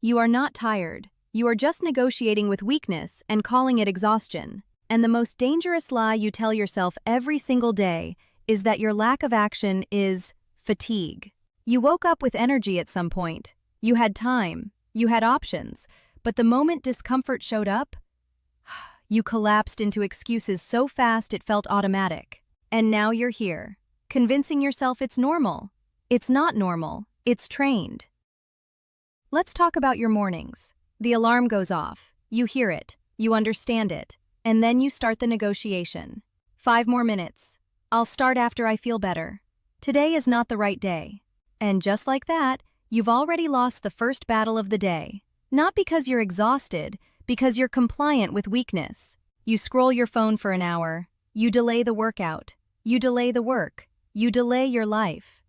You are not tired. You are just negotiating with weakness and calling it exhaustion. And the most dangerous lie you tell yourself every single day is that your lack of action is fatigue. You woke up with energy at some point. You had time. You had options. But the moment discomfort showed up, you collapsed into excuses so fast it felt automatic. And now you're here, convincing yourself it's normal. It's not normal. It's trained. Let's talk about your mornings. The alarm goes off. You hear it. You understand it. And then you start the negotiation. 5 more minutes. I'll start after I feel better. Today is not the right day. And just like that, you've already lost the first battle of the day. Not because you're exhausted, because you're compliant with weakness. You scroll your phone for an hour. You delay the workout. You delay the work. You delay your life.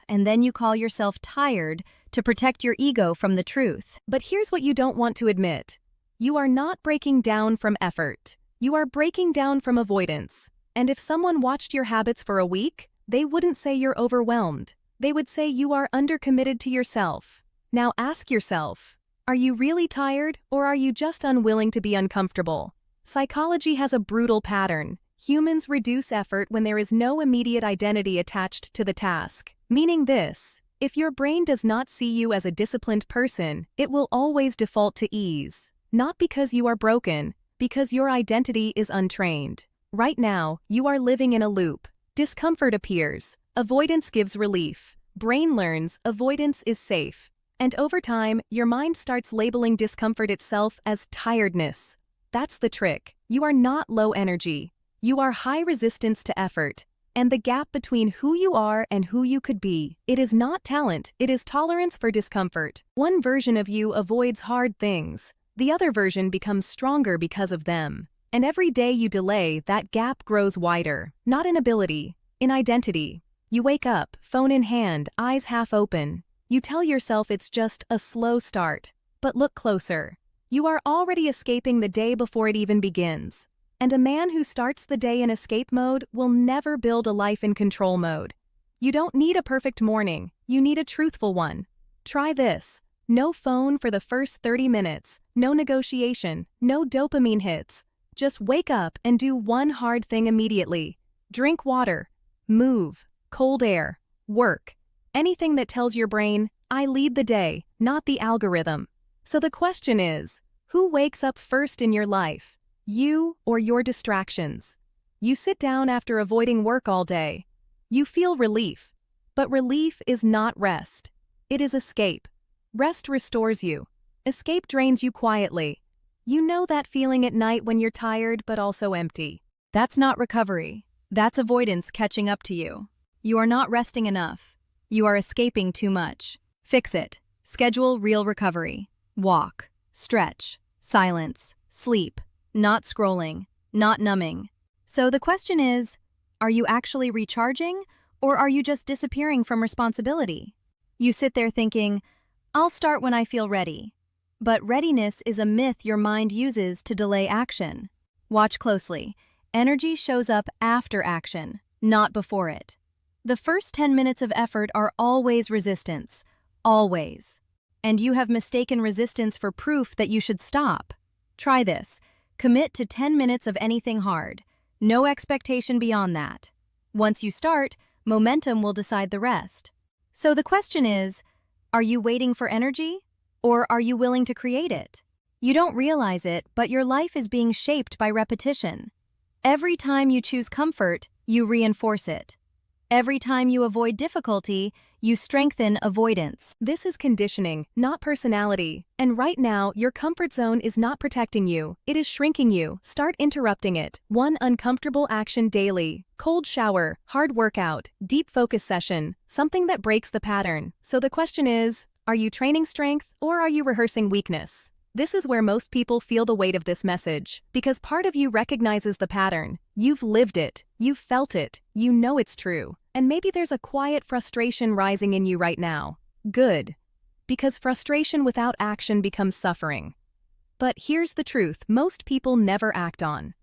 And then you call yourself tired to protect your ego from the truth. But here's what you don't want to admit. You are not breaking down from effort. You are breaking down from avoidance. And if someone watched your habits for a week, they wouldn't say you're overwhelmed. They would say you are undercommitted to yourself. Now ask yourself, are you really tired, or are you just unwilling to be uncomfortable? Psychology has a brutal pattern. Humans reduce effort when there is no immediate identity attached to the task. Meaning this, if your brain does not see you as a disciplined person, it will always default to ease. Not because you are broken, because your identity is untrained. Right now, you are living in a loop. Discomfort appears. Avoidance gives relief. Brain learns avoidance is safe. And over time, your mind starts labeling discomfort itself as tiredness. That's the trick. You are not low energy. You are high resistance to effort. And the gap between who you are and who you could be, it is not talent, it is tolerance for discomfort. One version of you avoids hard things. The other version becomes stronger because of them. And every day you delay, that gap grows wider. Not in ability, in identity. You wake up, phone in hand, eyes half open. You tell yourself it's just a slow start. But look closer. You are already escaping the day before it even begins. And a man who starts the day in escape mode will never build a life in control mode. You don't need a perfect morning, you need a truthful one. Try this. No phone for the first 30 minutes, no negotiation, no dopamine hits. Just wake up and do one hard thing immediately. Drink water, move, cold air, work. Anything that tells your brain, I lead the day, not the algorithm. So the question is, who wakes up first in your life? You or your distractions? You sit down after avoiding work all day. You feel relief. But relief is not rest. It is escape. Rest restores you. Escape drains you quietly. You know that feeling at night when you're tired but also empty. That's not recovery. That's avoidance catching up to you. You are not resting enough. You are escaping too much. Fix it. Schedule real recovery. Walk. Stretch. Silence. Sleep. Not scrolling, not numbing. So the question is, are you actually recharging, or are you just disappearing from responsibility? You sit there thinking, I'll start when I feel ready. But readiness is a myth your mind uses to delay action. Watch closely. Energy shows up after action, not before it. The first 10 minutes of effort are always resistance. Always. And you have mistaken resistance for proof that you should stop. Try this. Commit to 10 minutes of anything hard. No expectation beyond that. Once you start, momentum will decide the rest. So the question is, are you waiting for energy? Or are you willing to create it? You don't realize it, but your life is being shaped by repetition. Every time you choose comfort, you reinforce it. Every time you avoid difficulty, you strengthen avoidance. This is conditioning, not personality. And right now, your comfort zone is not protecting you. It is shrinking you. Start interrupting it. One uncomfortable action daily. Cold shower, hard workout, deep focus session. Something that breaks the pattern. So the question is, are you training strength or are you rehearsing weakness? This is where most people feel the weight of this message, because part of you recognizes the pattern. You've lived it, you've felt it, you know it's true, and maybe there's a quiet frustration rising in you right now. Good, because frustration without action becomes suffering. But here's the truth most people never act on.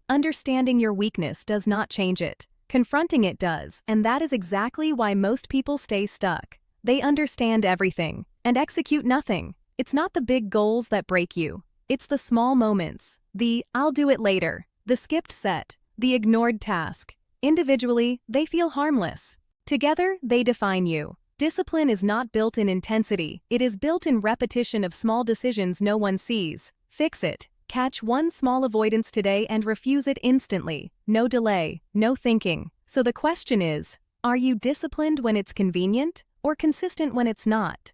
Understanding your weakness does not change it. Confronting it does, and that is exactly why most people stay stuck. They understand everything and execute nothing. It's not the big goals that break you. It's the small moments, the "I'll do it later," the skipped set, the ignored task. Individually, they feel harmless. Together, they define you. Discipline is not built in intensity, it is built in repetition of small decisions no one sees. Fix it. Catch one small avoidance today and refuse it instantly. No delay, no thinking. So the question is, are you disciplined when it's convenient, or consistent when it's not?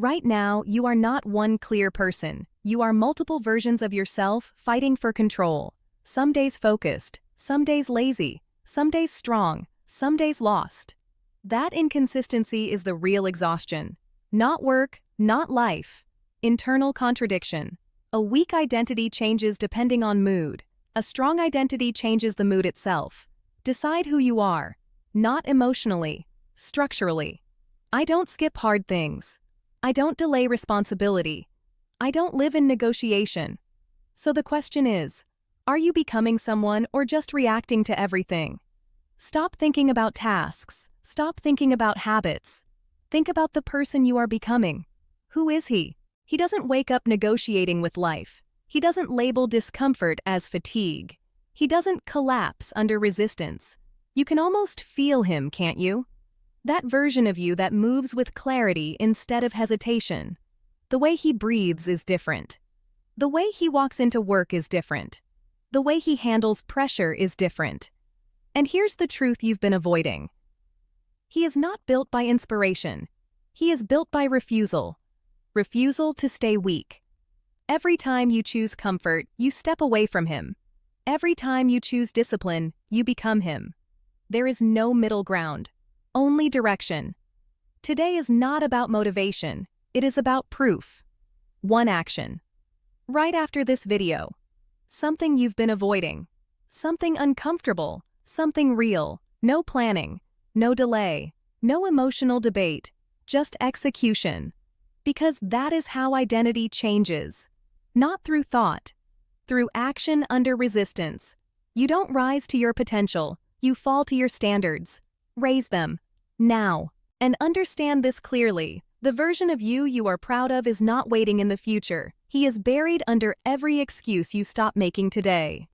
Right now, you are not one clear person. You are multiple versions of yourself fighting for control. Some days focused, some days lazy, some days strong, some days lost. That inconsistency is the real exhaustion. Not work, not life. Internal contradiction. A weak identity changes depending on mood. A strong identity changes the mood itself. Decide who you are. Not emotionally, structurally. I don't skip hard things. I don't delay responsibility. I don't live in negotiation. So the question is, are you becoming someone or just reacting to everything? Stop thinking about tasks. Stop thinking about habits. Think about the person you are becoming. Who is he? He doesn't wake up negotiating with life. He doesn't label discomfort as fatigue. He doesn't collapse under resistance. You can almost feel him, can't you? That version of you that moves with clarity instead of hesitation. The way he breathes is different. The way he walks into work is different. The way he handles pressure is different. And here's the truth you've been avoiding. He is not built by inspiration. He is built by refusal. Refusal to stay weak. Every time you choose comfort, you step away from him. Every time you choose discipline, you become him. There is no middle ground, only direction. Today is not about motivation, it is about proof. One action. Right after this video. Something you've been avoiding. Something uncomfortable, something real. No planning, no delay, no emotional debate, just execution. Because that is how identity changes. Not through thought, through action under resistance. You don't rise to your potential, you fall to your standards. Raise them, now. And understand this clearly. The version of you you are proud of is not waiting in the future. He is buried under every excuse you stop making today.